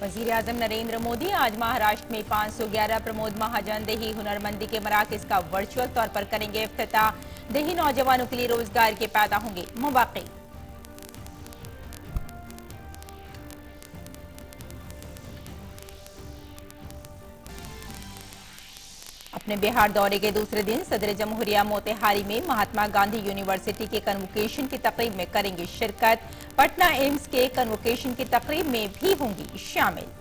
वजीर आजम नरेंद्र मोदी आज महाराष्ट्र में 511 प्रमोद महाजन देही हुनरमंदी के मराकज का वर्चुअल तौर पर करेंगे इफ्तिताह। देही नौजवानों के लिए रोजगार के पैदा होंगे मौके। अपने बिहार दौरे के दूसरे दिन सदर जमहूरिया मोतिहारी में महात्मा गांधी यूनिवर्सिटी के कन्वोकेशन की तकरीब में करेंगे शिरकत। पटना एम्स के कन्वोकेशन की तकरीब में भी होंगी शामिल।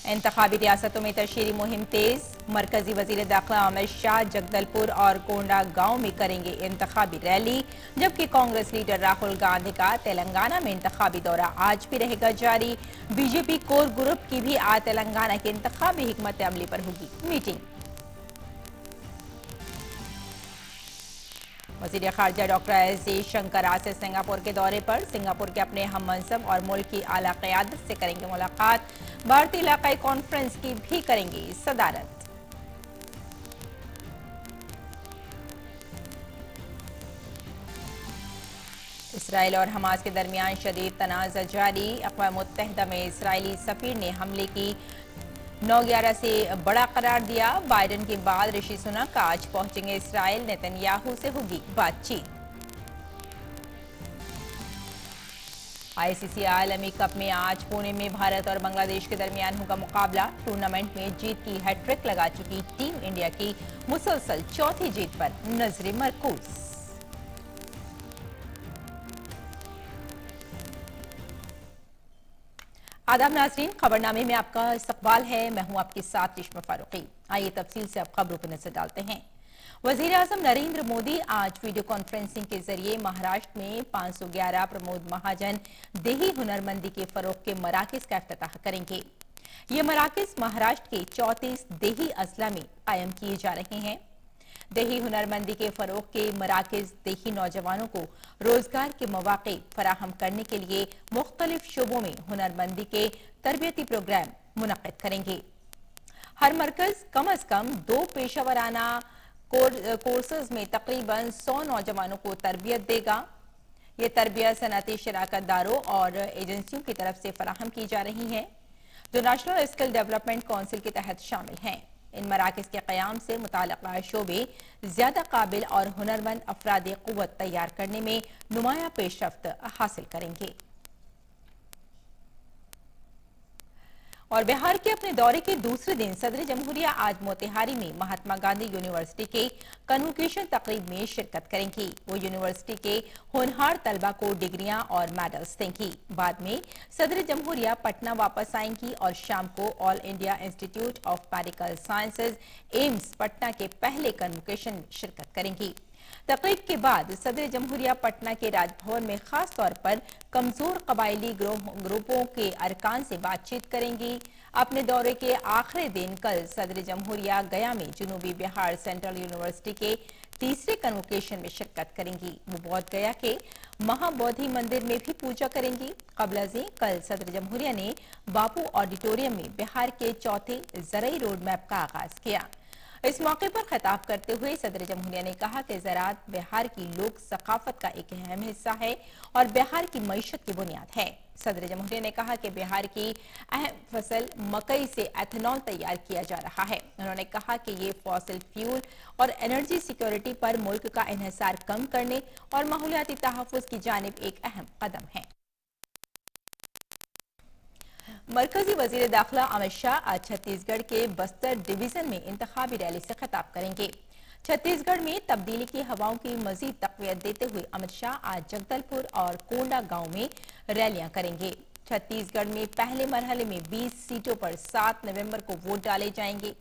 इंतखाबी रियासतों में तशहीरी मुहिम तेज। मरकजी वजीर दाखिला अमित शाह जगदलपुर और कोंडा गांव में करेंगे इंतखाबी रैली, जबकि कांग्रेस लीडर राहुल गांधी का तेलंगाना में इंतखाबी दौरा आज भी रहेगा जारी। बीजेपी कोर ग्रुप की भी आज तेलंगाना के इंतखाबी हिकमत अमली पर होगी मीटिंग। वजीर खारजा डॉक्टर एस जयशंकर आज से सिंगापुर के दौरे पर। सिंगापुर के अपने हम मनसब और मुल्क की आला क़यादत से करेंगे मुलाकात। भारतीय इलाकाई कॉन्फ्रेंस की भी करेंगे सदारत। इसराइल और हमास के दरमियान शदीद तनाज़ा जारी। अक़वाम मुत्तहिदा में इसराइली सफीर ने हमले की 9/11 से बड़ा करार दिया। बाइडेन के बाद ऋषि सुनक आज पहुंचेंगे इसराइल। नेतन्याहू से होगी बातचीत। आईसीसी आलमी कप में आज पुणे में भारत और बांग्लादेश के दरमियान होगा मुकाबला। टूर्नामेंट में जीत की हैट्रिक लगा चुकी टीम इंडिया की मुसलसल चौथी जीत पर नजरे मरकूज। आदाब नाज़रीन, खबरनामे में आपका इस्तकबाल है। मैं हूं आपके साथ रेशमा फारूकी। आइए तफसील से अब खबरों पर नजर डालते हैं। वजीर आजम नरेंद्र मोदी आज वीडियो कॉन्फ्रेंसिंग के जरिए महाराष्ट्र में 511 प्रमोद महाजन देही हुनरमंदी के फरोग के मराकज का इफ्तिताह करेंगे। ये मराकज महाराष्ट्र के 34 देही अजला में कायम किए जा रहे हैं। देही हुनरमंदी के फरोग के मराकज देही नौजवानों को रोजगार के मौके फराहम करने के लिए मुख्तलिफ शोबों में हुनरमंदी के तरबियती प्रोग्राम मुनक्किद करेंगे। हर मरकज कम अज कम 2 पेशेवराना कोर्सेज में तकरीबन 100 नौजवानों को तरबियत देगा। ये तरबियत सनअती शराकतदारों और एजेंसियों की तरफ से फराहम की जा रही है, जो नेशनल स्किल डेवलपमेंट काउंसिल के तहत शामिल हैं। इन मराकज के क़याम से मुताल्लिक़ा शोबे ज्यादा काबिल और हुनरमंद अफराद क़ुव्वत तैयार करने में नुमाया पेशरफ्त हासिल करेंगे। और बिहार के अपने दौरे के दूसरे दिन सदर जमहूरिया आज मोतिहारी में महात्मा गांधी यूनिवर्सिटी के कन्वोकेशन तकरीब में शिरकत करेंगी। वो यूनिवर्सिटी के होनहार तलबा को डिग्रियां और मेडल्स देंगी। बाद में सदर जमहूरिया पटना वापस आएंगी और शाम को all India institute of medical sciences AIIMS Patna के पहले कन्वोकेशन में शिरकत करेंगी। तकरीब के बाद सदर जमहूरिया पटना के राजभवन में खास तौर पर कमजोर कबायली ग्रुपों के अरकान से बातचीत करेंगी। अपने दौरे के आखिरी दिन कल सदर जमहूरिया गया में जनूबी बिहार सेंट्रल यूनिवर्सिटी के तीसरे कन्वोकेशन में शिरकत करेंगी। वो बोध गया के महाबोधि मंदिर में भी पूजा करेंगी। कबल कल सदर जमहूरिया ने बापू ऑडिटोरियम में बिहार के चौथे ज़राई रोड मैप का आगाज किया। इस मौके पर खिताब करते हुए सदर जमहूरिया ने कहा कि ज़राअत बिहार की लोक सकाफत का एक अहम हिस्सा है और बिहार की मईशत की बुनियाद है। सदर जमहूरिया ने कहा कि बिहार की अहम फसल मकई से एथेनॉल तैयार किया जा रहा है। उन्होंने कहा कि ये फॉसिल फ्यूल और एनर्जी सिक्योरिटी पर मुल्क का इन्हिसार कम करने और माहौलियाती तहफ़्फ़ुज़ की जानिब एक अहम कदम है। मरकजी वजीर दाखिला अमित शाह आज छत्तीसगढ़ के बस्तर डिवीजन में इंतखाबी रैली से खिताब करेंगे। छत्तीसगढ़ में तब्दीली की हवाओं की मजीद तक़वियत देते हुए अमित शाह आज जगदलपुर और कोंडा गांव में रैलियां करेंगे। छत्तीसगढ़ में पहले मरहले में 20 सीटों पर 7 नवंबर को वोट डाले जाएंगे।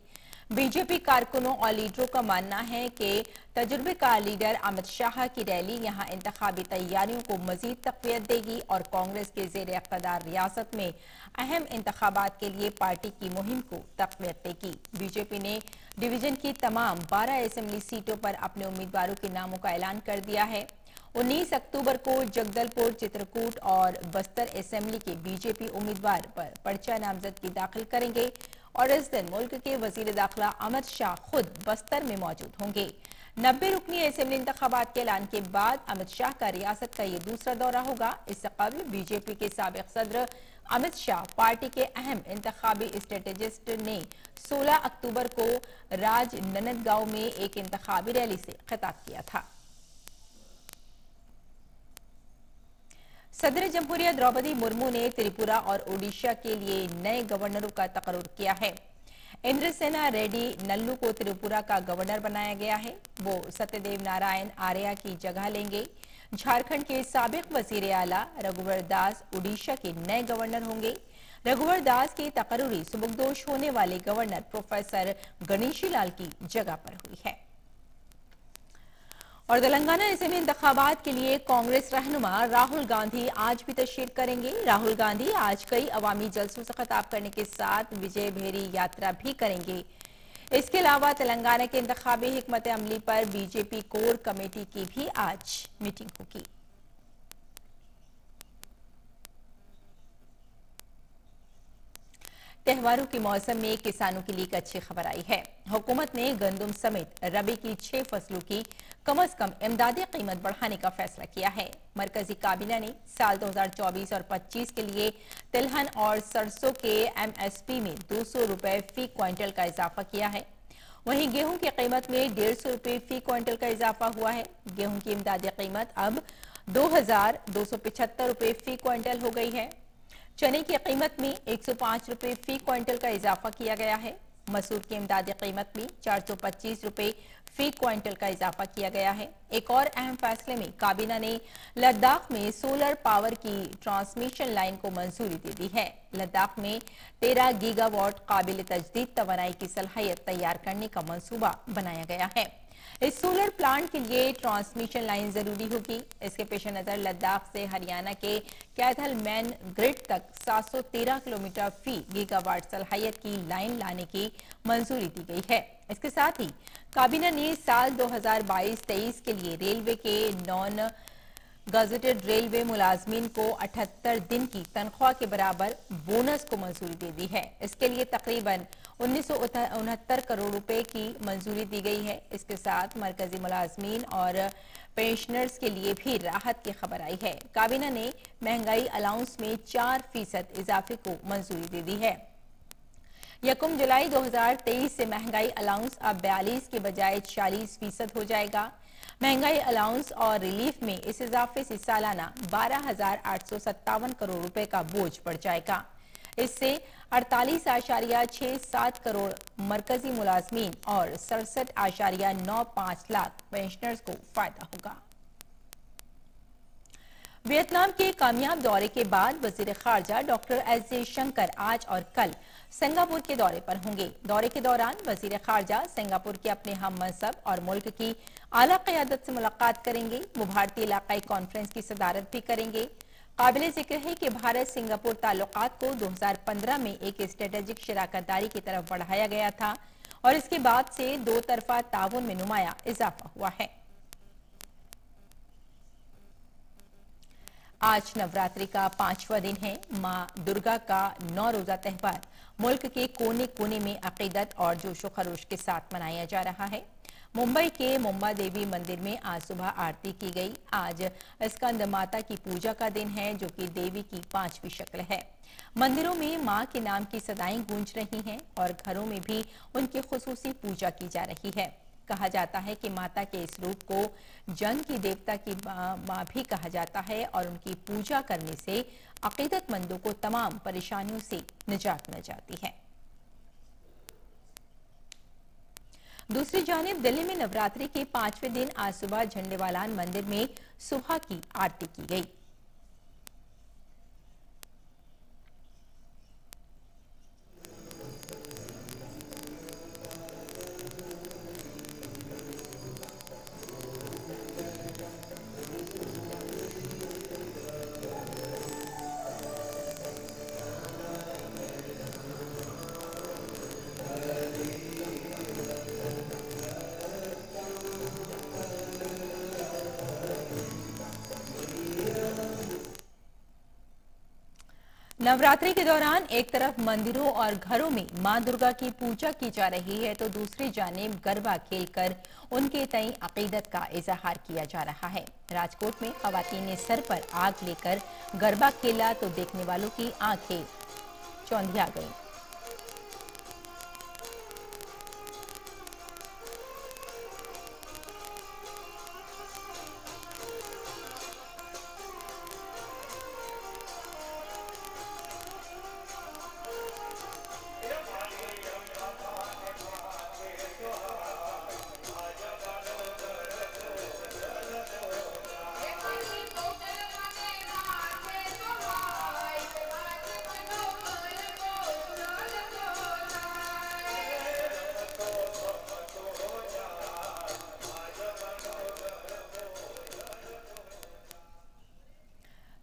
बीजेपी कारकुनों और लीडरों का मानना है कि तजुर्बेकार लीडर अमित शाह की रैली यहां इंतखाबी तैयारियों को मजीद तक़वियत देगी और कांग्रेस के ज़ेर इक़्तिदार रियासत में अहम इंतखाबात के लिए पार्टी की मुहिम को तक़वियत देगी। बीजेपी ने डिवीजन की तमाम 12 असेंबली सीटों पर अपने उम्मीदवारों के नामों का ऐलान कर दिया है। 19 अक्टूबर को जगदलपुर, चित्रकूट और बस्तर असेंबली के बीजेपी उम्मीदवार पर पर्चा नामजदगी दाखिल करेंगे और इस दिन मुल्क के वजीर दाखिला अमित शाह खुद बस्तर में मौजूद होंगे। 90 रुकनी असेंबली इंतखाबात के ऐलान के बाद अमित शाह का रियासत का ये दूसरा दौरा होगा। इससे कबल बीजेपी के साबिक सदर अमित शाह पार्टी के अहम इंतखाबी स्ट्रेटेजिस्ट ने 16 अक्टूबर को राजनंदगांव में एक इंतखाबी रैली से खिताब किया था। सदर जमहूरिया द्रौपदी मुर्मू ने त्रिपुरा और ओडिशा के लिए नए गवर्नरों का तकर्रुर किया है। इंद्रसेना रेड्डी नल्लू को त्रिपुरा का गवर्नर बनाया गया है। वो सत्यदेव नारायण आर्या की जगह लेंगे। झारखंड के साबिक वजीर आला रघुवर दास ओडिशा के नए गवर्नर होंगे। रघुवर दास की तकर्रुरी सुबुकदोश होने वाले गवर्नर प्रोफेसर गणेशी लाल की जगह पर हुई है। और तेलंगाना असेंबली इंतखाबात के लिए कांग्रेस रहनुमा राहुल गांधी आज भी तशरीफ करेंगे। राहुल गांधी आज कई अवामी जलसों से खिताब करने के साथ विजय भेरी यात्रा भी करेंगे। इसके अलावा तेलंगाना के इंतखाबी हिकमत अमली पर बीजेपी कोर कमेटी की भी आज मीटिंग होगी। त्योहारों के मौसम में किसानों के लिए एक अच्छी खबर आई है। हुकूमत ने गंदम समेत रबी की 6 फसलों की कम से कम इमदादी कीमत बढ़ाने का फैसला किया है। मरकजी काबीना ने साल 2024 और 25 के लिए तिलहन और सरसों के एमएसपी में 200 रुपए फी क्विंटल का इजाफा किया है। वहीं गेहूं की कीमत में 150 रुपए फी क्विंटल का इजाफा हुआ है। गेहूं की इमदादी कीमत अब 2275 रुपए फी क्विंटल हो गई है। चने की कीमत में 105 रुपए फी क्विंटल का इजाफा किया गया है। मसूर की इमदादी कीमत में 425 रुपए फी क्विंटल का इजाफा किया गया है। एक और अहम फैसले में काबीना ने लद्दाख में सोलर पावर की ट्रांसमिशन लाइन को मंजूरी दे दी है। लद्दाख में 13 गीगावाट काबिल तजदीद तवानाई की सलाहियत तैयार करने का मंसूबा बनाया गया है। इस सोलर प्लांट के लिए ट्रांसमिशन लाइन जरूरी होगी। इसके पेश नजर लद्दाख से हरियाणा के कैथल मैन ग्रिड तक 713 किलोमीटर फी गीगावाट सलाहियत की लाइन लाने की मंजूरी दी गई है। इसके साथ ही काबीना ने साल 2022-23 के लिए रेलवे के नॉन गजेटेड रेलवे मुलाजमीन को 78 दिन की तनख्वाह के बराबर बोनस को मंजूरी दे दी है। इसके लिए तकरीबन 1969 करोड़ रुपए की मंजूरी दी गई है। इसके साथ मरकजी मुलाजमीन और पेंशनर्स के लिए भी राहत की खबर आई है। काबीना ने महंगाई अलाउंस में 4% इजाफे को मंजूरी दे दी है। 1 जुलाई 2023 से महंगाई अलाउंस अब 42 के बजाय 40% हो जाएगा। महंगाई अलाउंस और रिलीफ में इस इजाफे से सालाना 12,857 करोड़ रुपए का बोझ बढ़ जाएगा। इससे 48.67 करोड़ मरकजी मुलाजमीन और 67.95 लाख पेंशनर्स को फायदा होगा। वियतनाम के कामयाब दौरे के बाद वजीर खारजा डॉक्टर एस जयशंकर आज और कल सिंगापुर के दौरे पर होंगे। दौरे के दौरान वजीर खारजा सिंगापुर के अपने हम मनसब और मुल्क की आला क़यादत से मुलाकात करेंगे। वो भारतीय इलाकाई कॉन्फ्रेंस की सदारत भी करेंगे। काबिल जिक्र है कि भारत सिंगापुर ताल्लुकात को 2015 में एक स्ट्रेटेजिक शराकतदारी की तरफ बढ़ाया गया था और इसके बाद से दो तरफा ताउन में नुमाया इजाफा हुआ है। आज नवरात्रि का 5वां दिन है। मां दुर्गा का 9 रोजा त्योहार मुल्क के कोने कोने में अकीदत और जोशो खरोश के साथ मनाया जा रहा है। मुंबई के मुंबा देवी मंदिर में आज सुबह आरती की गई। आज स्कंद माता की पूजा का दिन है, जो कि देवी की 5वीं शक्ल है। मंदिरों में मां के नाम की सदाएं गूंज रही हैं और घरों में भी उनकी खुसूसी पूजा की जा रही है। कहा जाता है कि माता के इस रूप को जंग की देवता की मां भी कहा जाता है और उनकी पूजा करने से अकीदतमंदों को तमाम परेशानियों से निजात मिल जाती है। दूसरी जानिब दिल्ली में नवरात्रि के 5वें दिन आज सुबह झंडेवालान मंदिर में सुबह की आरती की गई। नवरात्रि के दौरान एक तरफ मंदिरों और घरों में मां दुर्गा की पूजा की जा रही है तो दूसरी जानिब गरबा खेलकर उनके तय अकीदत का इजहार किया जा रहा है। राजकोट में खवातीन ने सर पर आग लेकर गरबा खेला तो देखने वालों की आंखें चौंधिया गईं।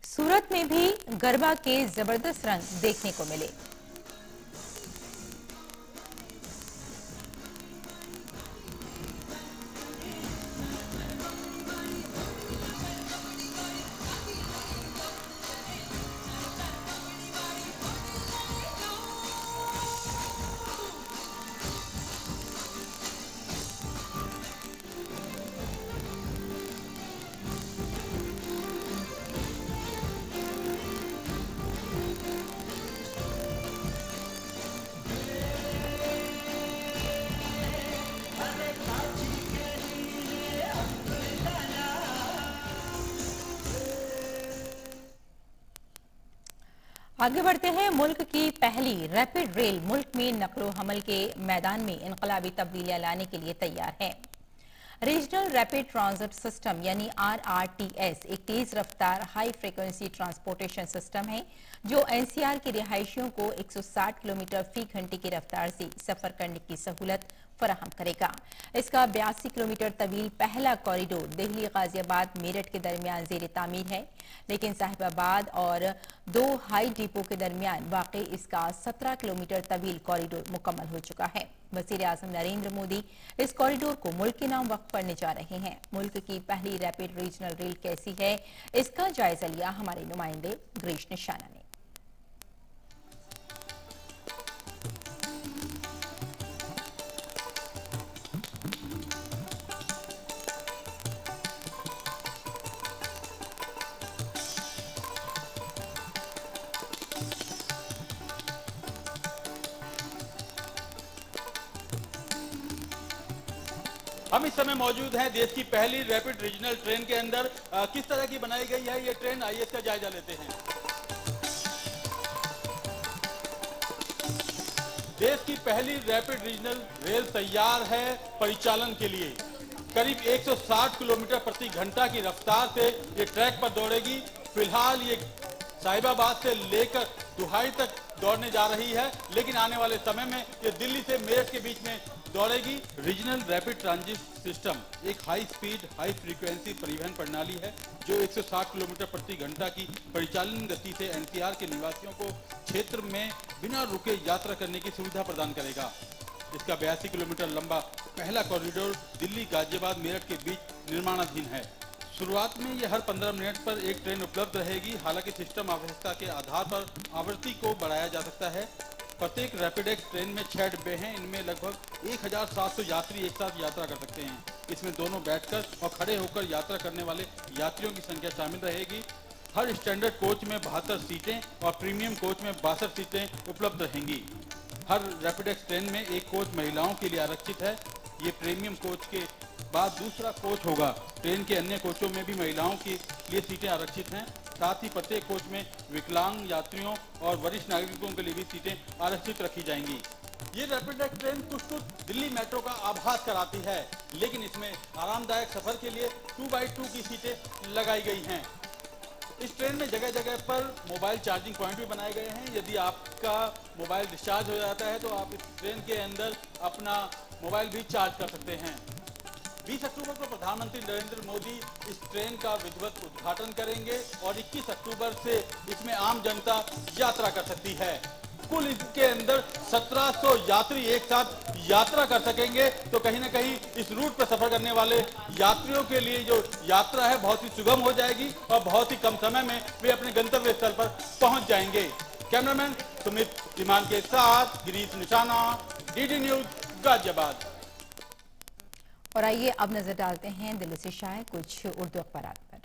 सूरत में भी गरबा के जबरदस्त रंग देखने को मिले। आगे बढ़ते हैं। मुल्क की पहली रैपिड रेल मुल्क में नकलो हमल के मैदान में इनकलाबी तब्दीलियां लाने के लिए तैयार है। रीजनल रैपिड ट्रांजिट सिस्टम यानी RRTS एक तेज रफ्तार हाई फ्रीक्वेंसी ट्रांसपोर्टेशन सिस्टम है जो NCR के रिहायशियों को 160 किलोमीटर फी घंटे की रफ्तार से सफर करने की सहूलत फराहम करेगा। इसका 82 किलोमीटर तवील पहला कॉरिडोर दिल्ली गाजियाबाद मेरठ के दरमियान जेर तामीर है, लेकिन साहिबाबाद और 2 हाई डिपो के दरमियान वाकई इसका 17 किलोमीटर तवील कॉरिडोर मुकम्मल हो चुका है। वज़ीर आज़म नरेंद्र मोदी इस कॉरिडोर को मुल्क के नाम वक्फ करने जा रहे हैं। मुल्क की पहली रैपिड रीजनल रेल कैसी है, इसका जायजा लिया हमारे नुमाइंदे ग्रीश निशाना ने। हम इस समय मौजूद हैं देश की पहली रैपिड रीजनल ट्रेन के अंदर। किस तरह की बनाई गई है ये ट्रेन, आइए इसका जायजा लेते हैं। देश की पहली रैपिड रीजनल रेल तैयार है परिचालन के लिए। करीब 160 किलोमीटर प्रति घंटा की रफ्तार से ये ट्रैक पर दौड़ेगी। फिलहाल ये साहिबाबाद से लेकर दुहाई तक दौड़ने जा रही है, लेकिन आने वाले समय में ये दिल्ली से मेरठ के बीच में दौड़ेगी। रीजनल रैपिड ट्रांजिट सिस्टम एक हाई स्पीड हाई फ्रीक्वेंसी परिवहन प्रणाली है जो 160 किलोमीटर प्रति घंटा की परिचालन गति से NCR के निवासियों को क्षेत्र में बिना रुके यात्रा करने की सुविधा प्रदान करेगा। इसका 82 किलोमीटर लंबा पहला कॉरिडोर दिल्ली गाजियाबाद मेरठ के बीच निर्माणाधीन है। शुरुआत में यह हर 15 मिनट पर एक ट्रेन उपलब्ध रहेगी। हालांकि सिस्टम आवश्यकता के आधार पर आवृत्ति को बढ़ाया जा सकता है। प्रत्येक रैपिडेक्स ट्रेन में 6 डिब्बे हैं। इनमें लगभग 1700 यात्री एक साथ यात्रा कर सकते हैं। इसमें दोनों बैठकर और खड़े होकर यात्रा करने वाले यात्रियों की संख्या शामिल रहेगी। हर स्टैंडर्ड कोच में 72 सीटें और प्रीमियम कोच में 62 सीटें उपलब्ध रहेंगी। हर रैपिडेक्स ट्रेन में एक कोच महिलाओं के लिए आरक्षित है। ये प्रीमियम कोच के बाद दूसरा कोच होगा। ट्रेन के अन्य कोचों में भी महिलाओं के लिए सीटें आरक्षित हैं। साथ ही प्रत्येक कोच में विकलांग यात्रियों और वरिष्ठ नागरिकों के लिए भी सीटें आरक्षित रखी जाएंगी। ये रैपिडेक्स ट्रेन कुछ दिल्ली मेट्रो का आभास कराती है, लेकिन इसमें आरामदायक सफर के लिए 2x2 की सीटें लगाई गई हैं। इस ट्रेन में जगह जगह पर मोबाइल चार्जिंग पॉइंट भी बनाए गए हैं। यदि आपका मोबाइल डिस्चार्ज हो जाता है तो आप इस ट्रेन के अंदर अपना मोबाइल भी चार्ज कर सकते हैं। 20 अक्टूबर को प्रधानमंत्री नरेंद्र मोदी इस ट्रेन का विधिवत उद्घाटन करेंगे और 21 अक्टूबर से इसमें आम जनता यात्रा कर सकती है। कुल इसके अंदर 1700 यात्री एक साथ यात्रा कर सकेंगे। तो कहीं ना कहीं इस रूट पर सफर करने वाले यात्रियों के लिए जो यात्रा है बहुत ही सुगम हो जाएगी और बहुत ही कम समय में वे अपने गंतव्य स्थल पर पहुंच जाएंगे। कैमरामैन सुमित ईमान के साथ गिरीश निशाना, डीडी न्यूज गाजियाबाद। और आइए अब नजर डालते हैं दिल्ली से शाये कुछ उर्दू अखबारात पर।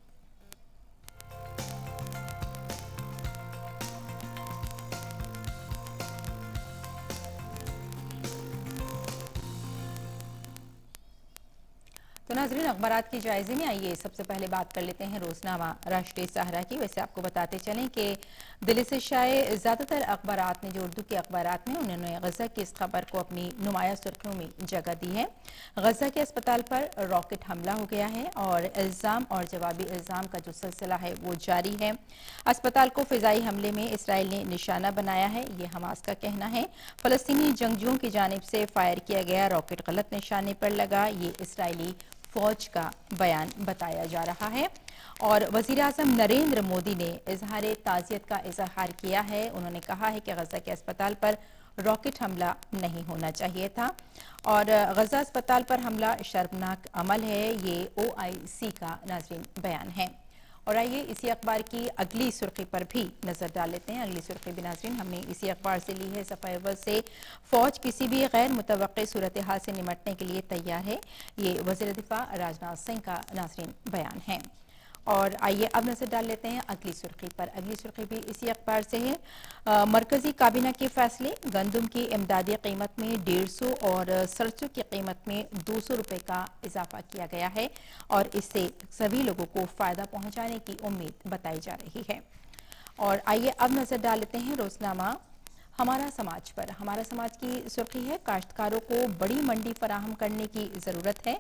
तो नाज़रीन, अखबारात के जायजे में आइए सबसे पहले बात कर लेते हैं रोजनामा राष्ट्रीय सहारा की। वैसे आपको बताते चलें कि दिल्ली से शाये ज्यादातर अखबारात में, जो उर्दू के अखबारात में, उन्होंने गजा की इस खबर को अपनी नुमाया सुर्खियों में जगह दी है। गजा के अस्पताल पर रॉकेट हमला हो गया है और इल्जाम और जवाबी इल्जाम का जो सिलसिला है वो जारी है। अस्पताल को फिजाई हमले में इसराइल ने निशाना बनाया है, ये हमास का कहना है। फलस्तीनी जंगजुओं की जानिब से फायर किया गया रॉकेट गलत निशाने पर लगा, ये इसराइली फौज का बयान बताया जा रहा है। और वजीर आजम नरेंद्र मोदी ने इजहार ताजियत का इजहार किया है। उन्होंने कहा है कि गजा के अस्पताल पर रॉकेट हमला नहीं होना चाहिए था और गजा अस्पताल पर हमला शर्मनाक अमल है, ये OIC का नाज़रीन बयान है। और आइए इसी अखबार की अगली सुर्खी पर भी नजर डाल लेते हैं। अगली सुर्खी भी नाज़रीन हमने इसी अखबार से ली है। सफ़ा अव्वल से फौज किसी भी गैर मुतवक्किल सूरत हाल से निपटने के लिए तैयार है, ये वज़ीर दिफा राजनाथ सिंह का नाज़रीन बयान है। और आइए अब नजर डाल लेते हैं अगली सुर्खी पर। अगली सुर्खी भी इसी अखबार से है। मरकजी काबीना के फैसले, गंदम की इमदादी कीमत में 150 और सरसों की कीमत में 200 रुपए का इजाफा किया गया है और इससे सभी लोगों को फायदा पहुंचाने की उम्मीद बताई जा रही है। और आइए अब नजर डाल लेते हैं रोजनामा हमारा समाज पर। हमारा समाज की सुर्खी है, काश्तकारों को बड़ी मंडी फराहम करने की जरूरत है।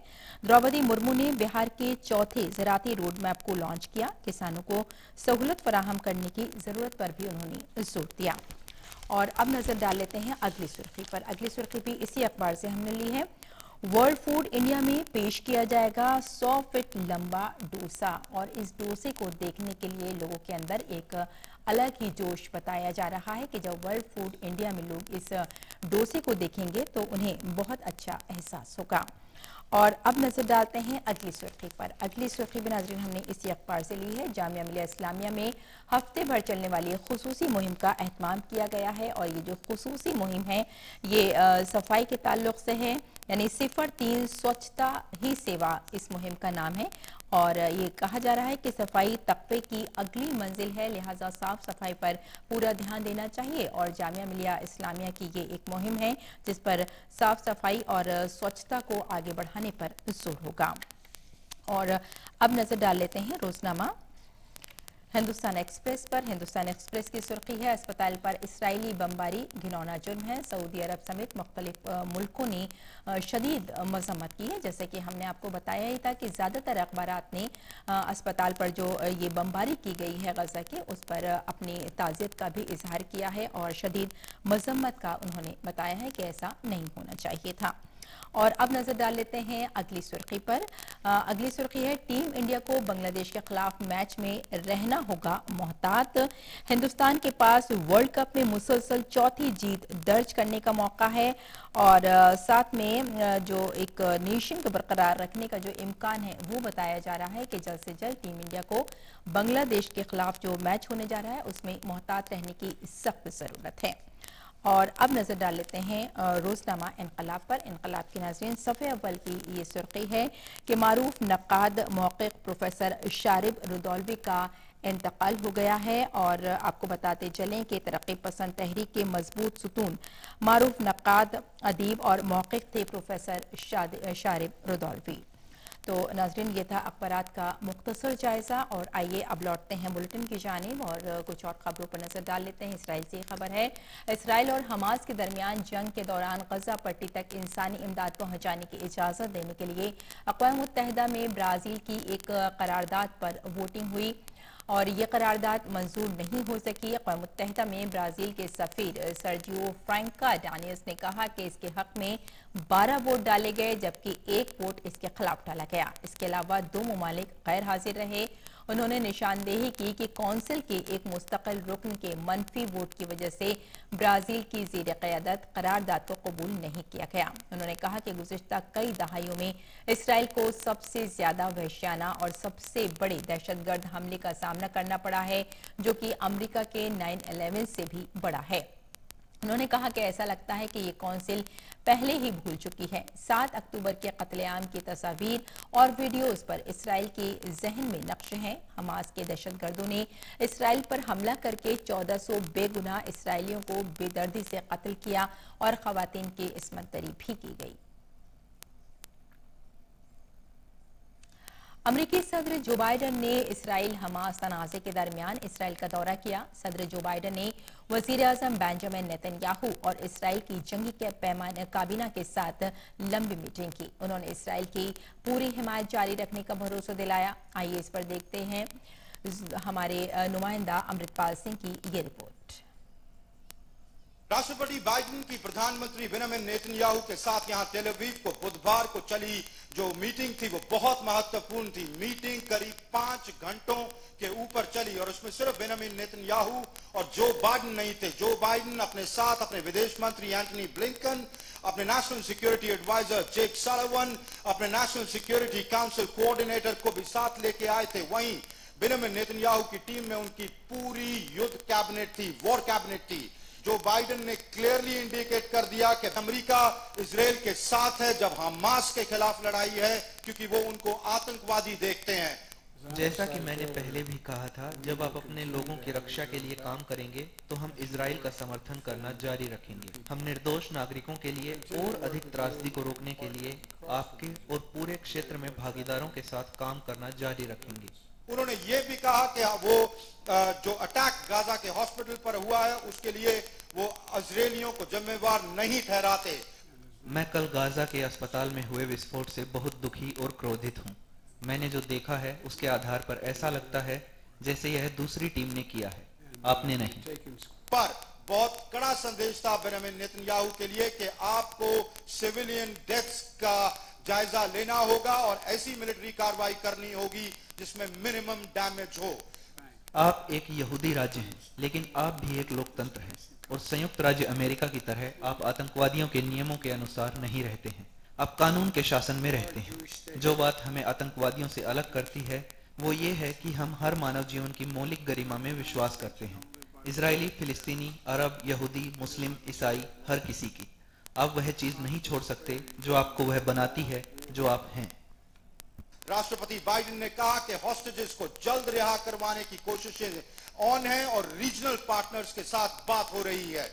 द्रौपदी मुर्मू ने बिहार के चौथे ज़राती रोड मैप को लॉन्च किया। किसानों को सहूलत फराहम करने की जरूरत पर भी उन्होंने जोर दिया। और अब नजर डाल लेते हैं अगली सुर्खी पर। अगली सुर्खी भी इसी अखबार से हमने ली है। वर्ल्ड फूड इंडिया में पेश किया जाएगा 100 फीट लंबा डोसा और इस डोसे को देखने के लिए लोगों के अंदर एक अलग ही जोश बताया जा रहा है कि जब वर्ल्ड फूड इंडिया में लोग इस डोसे को देखेंगे तो उन्हें बहुत अच्छा एहसास होगा। और अब नजर डालते हैं अगली सुर्खी पर। अगली सुर्खी भी नाज़रीन हमने इसी अखबार से ली है। जामिया मिलिया इस्लामिया में हफ्ते भर चलने वाली खुसूसी मुहिम का एहतमाम किया गया है और ये जो खुसूसी मुहिम है ये सफाई के ताल्लुक से है, यानी 03 स्वच्छता ही सेवा इस मुहिम का नाम है। और ये कहा जा रहा है कि सफाई तकवे की अगली मंजिल है, लिहाजा साफ सफाई पर पूरा ध्यान देना चाहिए। और जामिया मिलिया इस्लामिया की ये एक मुहिम है जिस पर साफ सफाई और स्वच्छता को आगे बढ़ाने पर जोर होगा। और अब नजर डाल लेते हैं रोजनामा हिंदुस्तान एक्सप्रेस पर। हिंदुस्तान एक्सप्रेस की सुर्खी है, अस्पताल पर इसराइली बमबारी घिनौना जुर्म है। सऊदी अरब समेत मुख्तलिफ मुल्कों ने शदीद मजम्मत की है। जैसे कि हमने आपको बताया ही था कि ज्यादातर अखबारात ने अस्पताल पर जो ये बमबारी की गई है गजा के, उस पर अपनी ताज़ियत का भी इजहार किया है और शदीद मजम्मत का उन्होंने बताया है कि ऐसा नहीं होना चाहिए था। और अब नजर डाल लेते हैं अगली सुर्खी पर। अगली सुर्खी है, टीम इंडिया को बांग्लादेश के खिलाफ मैच में रहना होगा मोहतात। हिंदुस्तान के पास वर्ल्ड कप में मुसलसल चौथी जीत दर्ज करने का मौका है और साथ में जो एक नेशन को बरकरार रखने का जो इम्कान है वो बताया जा रहा है कि जल्द से जल्द टीम इंडिया को बांग्लादेश के खिलाफ जो मैच होने जा रहा है उसमें मोहतात रहने की सख्त जरूरत है। और अब नजर डाल लेते हैं रोजनामा इनकलाब पर। इनकलाब की नाज़रीन सफ़े अव्वल की ये सुर्खी है कि मारूफ नक्काद मौक़िफ़ प्रोफेसर शारिब रुदौलवी का इंतकाल हो गया है। और आपको बताते चलें कि तरक्की पसंद तहरीक के मजबूत सुतून मारूफ नक्काद, अदीब और मौक़िफ़ थे प्रोफेसर शारिब रुदौलवी। तो नाज़रीन ये था अखबारात का मुख्तसर जायजा। और आइए अब लौटते हैं बुलेटिन की जानिब और कुछ और खबरों पर नजर डाल लेते हैं। इसराइल से खबर है, इसराइल और हमास के दरमियान जंग के दौरान गजा पट्टी तक इंसानी इमदाद पहुंचाने की इजाजत देने के लिए अक़वाम मुत्तहिदा में ब्राज़ील की एक करारदाद पर वोटिंग हुई और ये करारदाद मंजूर नहीं हो सकी। अक़वाम मुत्तहिदा में ब्राज़ील के सफ़ीर सर्जियो फ्रैंका डानियस ने कहा कि इसके हक में 12 वोट डाले गए जबकि 1 वोट इसके खिलाफ डाला गया। इसके अलावा 2 ममालिक गैर हाजिर रहे उन्होंने निशानदेही की कि कौंसिल के एक मुस्तकिल रुकन के मनफी वोट की वजह से ब्राजील की ज़ेर क़यादत करारदाद को कबूल नहीं किया गया। उन्होंने कहा कि गुज़िश्ता कई दहाइयों में इसराइल को सबसे ज्यादा वहशियाना और सबसे बड़े दहशतगर्द हमले का सामना करना पड़ा है, जो कि अमेरिका के 9/11 से भी बड़ा है। उन्होंने कहा कि ऐसा लगता है कि ये कौंसिल पहले ही भूल चुकी है। 7 अक्टूबर के कत्लेआम की तस्वीर और वीडियोज पर इसराइल के जहन में नक्श हैं। हमास के दहशतगर्दों ने इसराइल पर हमला करके 1400 बेगुनाह इसराइलियों को बेदर्दी से कत्ल किया और खवातीन की इस्मत दरी भी की गई। अमरीकी सदर जो बाइडन ने इसराइल हमास तनाज़े के दरमियान इसराइल का दौरा किया। सदर जो बाइडन ने वज़ीर आज़म बेंजामिन नेतन्याहू और इसराइल की जंगी के पैमाने काबीना के साथ लंबी मीटिंग की। उन्होंने इसराइल की पूरी हिमायत जारी रखने का भरोसा दिलाया। आइए इस पर देखते हैं हमारे नुमाइंदा अमृतपाल सिंह की ये रिपोर्ट। राष्ट्रपति बाइडेन की प्रधानमंत्री बेंजामिन नेतन्याहू के साथ यहां टेल अवीव को बुधवार को चली जो मीटिंग थी वो बहुत महत्वपूर्ण थी। मीटिंग करीब 5 घंटों के ऊपर चली और उसमें सिर्फ बेंजामिन नेतन्याहू और जो बाइडेन नहीं थे। जो बाइडेन अपने साथ अपने विदेश मंत्री एंटनी ब्लिंकन, अपने नेशनल सिक्योरिटी एडवाइजर जेक सलिवान, अपने नेशनल सिक्योरिटी काउंसिल कोऑर्डिनेटर को भी साथ लेके आए थे। वहीं बेंजामिन नेतन्याहू की टीम में उनकी पूरी युद्ध कैबिनेट थी, वॉर कैबिनेट थी। जो बाइडेन ने क्लियरली इंडिकेट कर दिया कि अमेरिका इजराइल के साथ है जब हमास के खिलाफ लड़ाई है, क्योंकि वो उनको आतंकवादी देखते हैं। जैसा कि मैंने पहले भी कहा था, जब आप अपने लोगों की रक्षा के लिए काम करेंगे तो हम इजराइल का समर्थन करना जारी रखेंगे। हम निर्दोष नागरिकों के लिए और अधिक त्रासदी को रोकने के लिए आपके और पूरे क्षेत्र में भागीदारों के साथ काम करना जारी रखेंगे। उन्होंने ये भी कहा कि वो जो अटैक गाजा के हॉस्पिटल पर हुआ है उसके लिए वो इजरायलियों को जिम्मेवार नहीं ठहराते। मैं कल गाजा के अस्पताल में हुए विस्फोट से बहुत दुखी और क्रोधित हूँ। मैंने जो देखा है उसके आधार पर ऐसा लगता है जैसे यह दूसरी टीम ने किया है, आपने नहीं। पर बहुत कड़ा संदेश था बेंजामिन नेतन्याहू के लिए कि आपको सिविलियन डेथ्स का जायजा लेना होगा और ऐसी मिलिट्री कार्रवाई करनी होगी जिसमें मिनिमम डैमेज हो। आप एक यहूदी राज्य हैं, लेकिन आप भी एक लोकतंत्र हैं और संयुक्त राज्य अमेरिका की तरह आप आतंकवादियों के नियमों के अनुसार नहीं रहते हैं। आप कानून के शासन में रहते हैं। जो बात हमें आतंकवादियों से अलग करती है वो ये है कि हम हर मानव जीवन की मौलिक गरिमा में विश्वास करते हैं। इजरायली, फिलिस्तीनी, अरब, यहूदी, मुस्लिम, ईसाई, हर किसी की। आप वह चीज नहीं छोड़ सकते जो आपको वह बनाती है जो आप हैं। राष्ट्रपति बाइडेन ने कहा कि हॉस्टेजेस को जल्द रिहा करवाने की कोशिशें ऑन हैं और रीजनल पार्टनर्स के साथ बात हो रही है।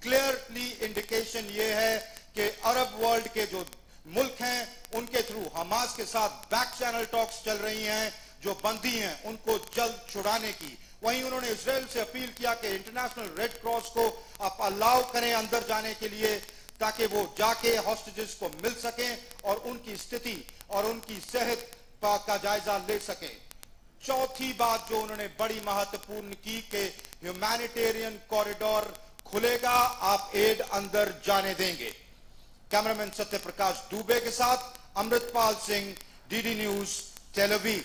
क्लियरली इंडिकेशन ये है कि अरब वर्ल्ड के जो मुल्क हैं उनके थ्रू हमास के साथ बैक चैनल टॉक्स चल रही हैं, जो बंदी हैं उनको जल्द छुड़ाने की। वहीं उन्होंने इजराइल से अपील किया कि इंटरनेशनल रेड क्रॉस को आप अलाउ करें अंदर जाने के लिए, ताकि वो जाके हॉस्टेजेस को मिल सकें और उनकी स्थिति और उनकी सेहत का जायजा ले सके। चौथी बात जो उन्होंने बड़ी महत्वपूर्ण की कि ह्यूमैनिटेरियन कॉरिडोर खुलेगा, आप एड अंदर जाने देंगे। कैमरामैन सत्यप्रकाश दुबे के साथ Amritpal Singh, DD news, Tel Aviv.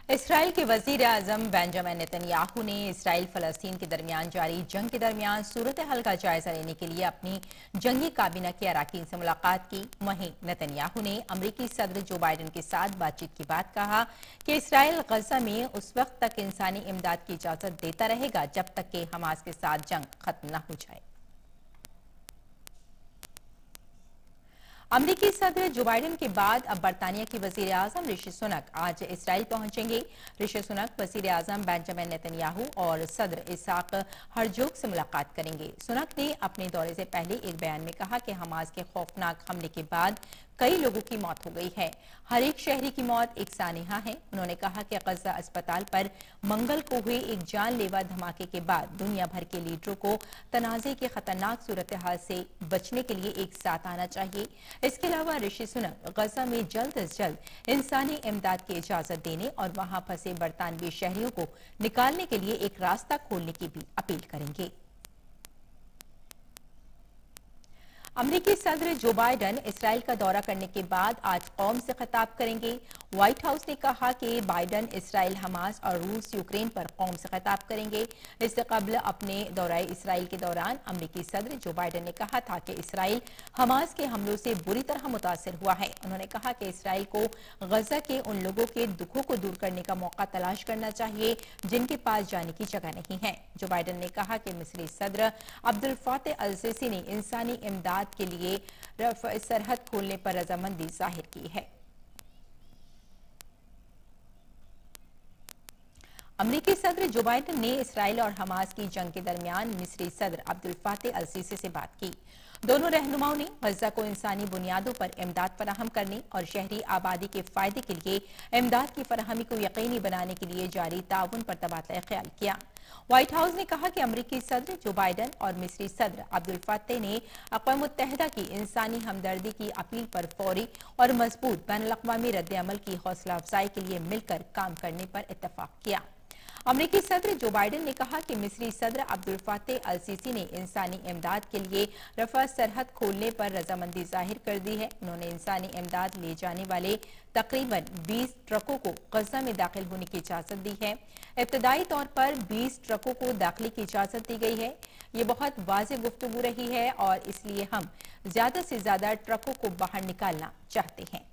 Israel के वजीर आजम बेंजामिन नेतन्याहू ने इसराइल फलस्तीन के दरमियान जारी जंग के दरमियान सूरत हाल का जायजा लेने के लिए अपनी जंगी काबीना के अरकान से मुलाकात की। वहीं नेतन्याहू ने अमरीकी सदर जो बाइडेन के साथ बातचीत के बाद कहा कि इसराइल गजा में उस वक्त तक इंसानी इमदाद की इजाजत देता रहेगा जब तक कि हमास के साथ जंग खत्म न हो जाए। अमरीकी सदर जो बाइडेन के बाद अब बरतानिया की वजीर आजम ऋषि सुनक आज इसराइल पहुंचेंगे। ऋषि सुनक वजीर आजम बेंजामिन नेतन्याहू और सदर इसाक हरजोग से मुलाकात करेंगे। सुनक ने अपने दौरे से पहले एक बयान में कहा कि हमास के खौफनाक हमले के बाद कई लोगों की मौत हो गई है, हर एक शहरी की मौत एक सानिहा है। उन्होंने कहा कि गजा अस्पताल पर मंगल को हुए एक जानलेवा धमाके के बाद दुनिया भर के लीडरों को तनाज़े की खतरनाक सूरत हाल से बचने के लिए एक साथ आना चाहिए। इसके अलावा ऋषि सुनक गजा में जल्द अज जल्द इंसानी इमदाद की इजाजत देने और वहां फंसे बरतानवी शहरियों को निकालने के लिए एक रास्ता खोलने की भी अपील करेंगे। अमेरिकी सदर जो बाइडन इसराइल का दौरा करने के बाद आज कौम से खिताब करेंगे। व्हाइट हाउस ने कहा कि बाइडन इसराइल, हमास और रूस यूक्रेन पर कौम से खिताब करेंगे। इससे कबल अपने दौरे इसराइल के दौरान अमेरिकी सदर जो बाइडन ने कहा था कि इसराइल हमास के हमलों से बुरी तरह मुतासिर हुआ है। उन्होंने कहा कि इसराइल को गजा के उन लोगों के दुखों को दूर करने का मौका तलाश करना चाहिए जिनके पास जाने की जगह नहीं है। जो बाइडन ने कहा कि मिस्री सदर अब्दुल फातेह अल सीसी ने इंसानी इमदाद के लिए सरहद खोलने पर रजामंदी जाहिर की है। अमेरिकी सदर जो बाइडन ने इसराइल और हमास की जंग के दरमियान मिस्री सदर अब्दुल फातेह अल सीसी से बात की। दोनों रहनुमाओं ने गजा को इंसानी बुनियादों पर इमदाद फराहम करने और शहरी आबादी के फायदे के लिए इमदाद की फराहमी को यकीनी बनाने के लिए जारी ताउन पर तबादला ख्याल किया। व्हाइट हाउस ने कहा कि अमेरिकी सदर जो बाइडन और मिस्री सदर अब्दुल फातेह ने अक़वाम मुत्तहिदा की इंसानी हमदर्दी की अपील पर फौरी और मजबूत बैनुल-अक़वामी रद्द-ए-अमल की हौसला अफजाई के लिए मिलकर काम करने पर इत्तफाक किया। अमेरिकी सदर जो बाइडन ने कहा कि मिस्री सदर अब्दुल फातेह अल सीसी ने इंसानी इमदाद के लिए रफा सरहद खोलने पर रजामंदी जाहिर कर दी है। उन्होंने इंसानी इमदाद ले जाने वाले तकरीबन 20 ट्रकों को गजा में दाखिल होने की इजाजत दी है। इब्तदाई तौर पर 20 ट्रकों को दाखिले की इजाजत दी गई है। ये बहुत वाज़ेह गुफ्तगू रही है और इसलिए हम ज्यादा से ज्यादा ट्रकों को बाहर निकालना चाहते हैं।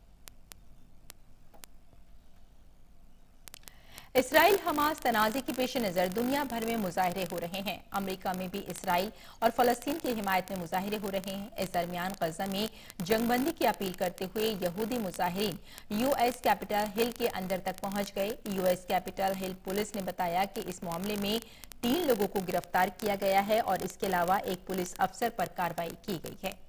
इसराइल हमास तनाज़े की पेश नजर दुनिया भर में मुजाहरे हो रहे हैं। अमेरिका में भी इसराइल और फलस्तीन की हिमायत में मुजाहरे हो रहे हैं। इस दरमियान गजा में जंगबंदी की अपील करते हुए यहूदी मुजाहिरीन यूएस कैपिटल हिल के अंदर तक पहुंच गए। यूएस कैपिटल हिल पुलिस ने बताया कि इस मामले में 3 लोगों को गिरफ्तार किया गया है और इसके अलावा एक पुलिस अफसर पर कार्रवाई की गई है।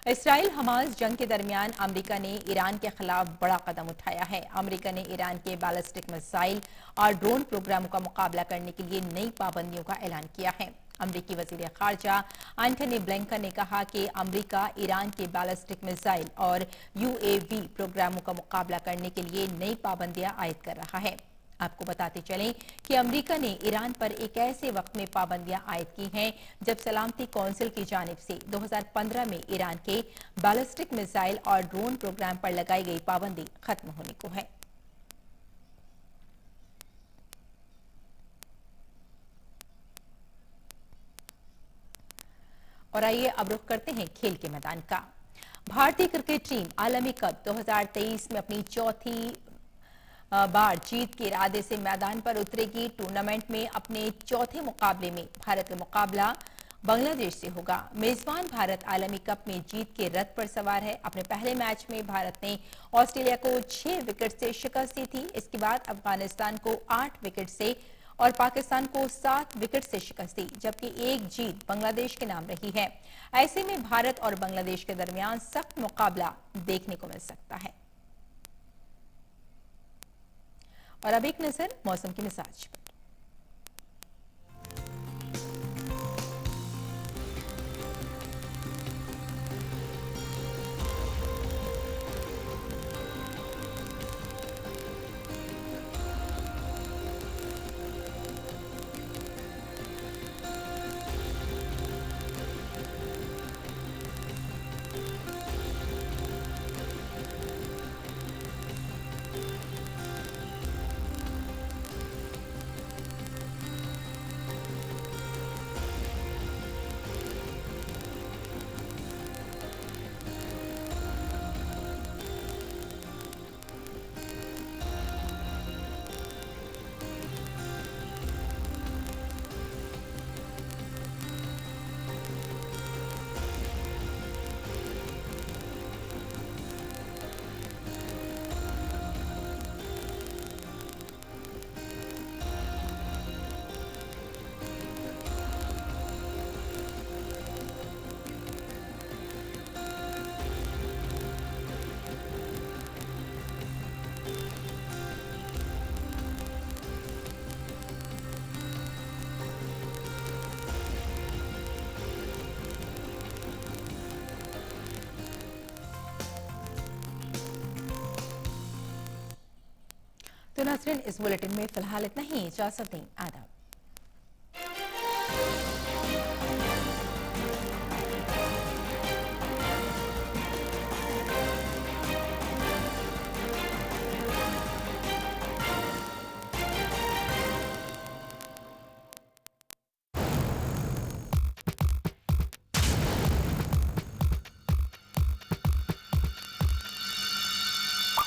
इसराइल हमास जंग के दरमियान अमेरिका ने ईरान के खिलाफ बड़ा कदम उठाया है। अमेरिका ने ईरान के बैलिस्टिक मिसाइल और ड्रोन प्रोग्रामों का मुकाबला करने के लिए नई पाबंदियों का ऐलान किया है। अमेरिकी वजीर खारजा एंटनी ब्लिंकन ने कहा कि अमेरिका ईरान के बैलिस्टिक मिसाइल और यूएवी प्रोग्रामों का मुकाबला करने के लिए नई पाबंदियां आयद कर रहा है। आपको बताते चलें कि अमेरिका ने ईरान पर एक ऐसे वक्त में पाबंदियां आयद की हैं जब सलामती कौंसिल की जानिब से 2015 में ईरान के बैलिस्टिक मिसाइल और ड्रोन प्रोग्राम पर लगाई गई पाबंदी खत्म होने को है। और आइए अब रुख करते हैं खेल के मैदान का। भारतीय क्रिकेट टीम आलमी कप 2023 में अपनी चौथी बार जीत के इरादे से मैदान पर उतरेगी। टूर्नामेंट में अपने चौथे मुकाबले में भारत का मुकाबला बांग्लादेश से होगा। मेजबान भारत आलमी कप में जीत के रथ पर सवार है। अपने पहले मैच में भारत ने ऑस्ट्रेलिया को 6 विकेट से शिकस्त दी थी। इसके बाद अफगानिस्तान को 8 विकेट से और पाकिस्तान को 7 विकेट से शिकस्त दी, जबकि एक जीत बांग्लादेश के नाम रही है। ऐसे में भारत और बांग्लादेश के दरमियान सख्त मुकाबला देखने को मिल सकता है। और अब एक नजर मौसम के मिजाज पर। तो नाज़रीन, इस बुलेटिन में फिलहाल इतना ही। इजाजत दें। आदाब।